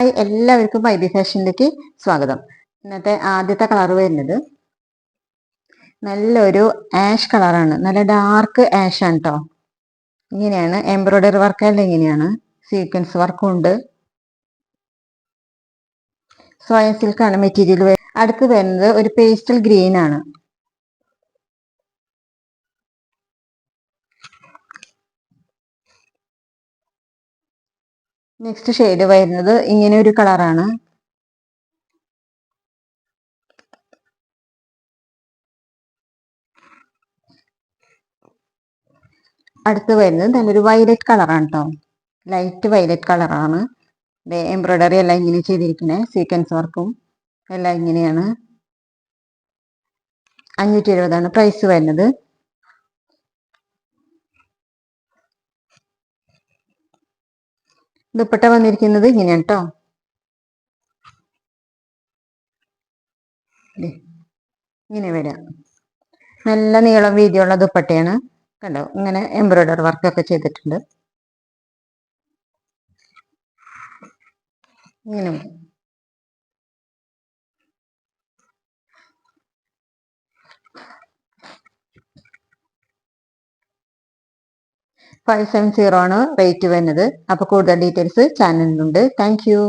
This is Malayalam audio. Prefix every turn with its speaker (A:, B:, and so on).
A: എല്ലാവർക്കും മൈബി ഫാഷനിലേക്ക് സ്വാഗതം. ഇന്നത്തെ ആദ്യത്തെ കളർ വരുന്നത് നല്ലൊരു ആഷ് കളറാണ്. നല്ല ഡാർക്ക് ആഷ് ആണ് കേട്ടോ. ഇങ്ങനെയാണ് എംബ്രോയിഡറി വർക്കെല്ലാം, ഇങ്ങനെയാണ് സീക്വൻസ് വർക്കും ഉണ്ട്. സ്വയം സിൽക്കാണ് മെറ്റീരിയൽ. അടുത്ത് വരുന്നത് ഒരു പേസ്റ്റൽ ഗ്രീൻ ആണ്. നെക്സ്റ്റ് ഷെയ്ഡ് വരുന്നത് ഇങ്ങനെ ഒരു കളറാണ്. അടുത്ത് വരുന്നത് നല്ലൊരു വയലറ്റ് കളറാണ് കേട്ടോ. ലൈറ്റ് വയലറ്റ് കളറാണ്. എംബ്രോയിഡറി എല്ലാം ഇങ്ങനെ ചെയ്തിരിക്കുന്നത്, സീക്വൻസ് വർക്കും എല്ലാം ഇങ്ങനെയാണ്. 570 പ്രൈസ് വരുന്നത്. ദുപ്പട്ട വന്നിരിക്കുന്നത് ഇങ്ങനെയാണ് കേട്ടോ. ഇങ്ങനെ വരാം. നല്ല നീളം വീതിയുള്ള ദുപ്പട്ടയാണ് കണ്ടോ. ഇങ്ങനെ എംബ്രോയിഡറി വർക്കൊക്കെ ചെയ്തിട്ടുണ്ട്. ഇങ്ങനെ 570 ആണ് റേറ്റ് വരുന്നത്. അപ്പൊ കൂടുതൽ ഡീറ്റെയിൽസ് ചാനലിലുണ്ട്. Thank you.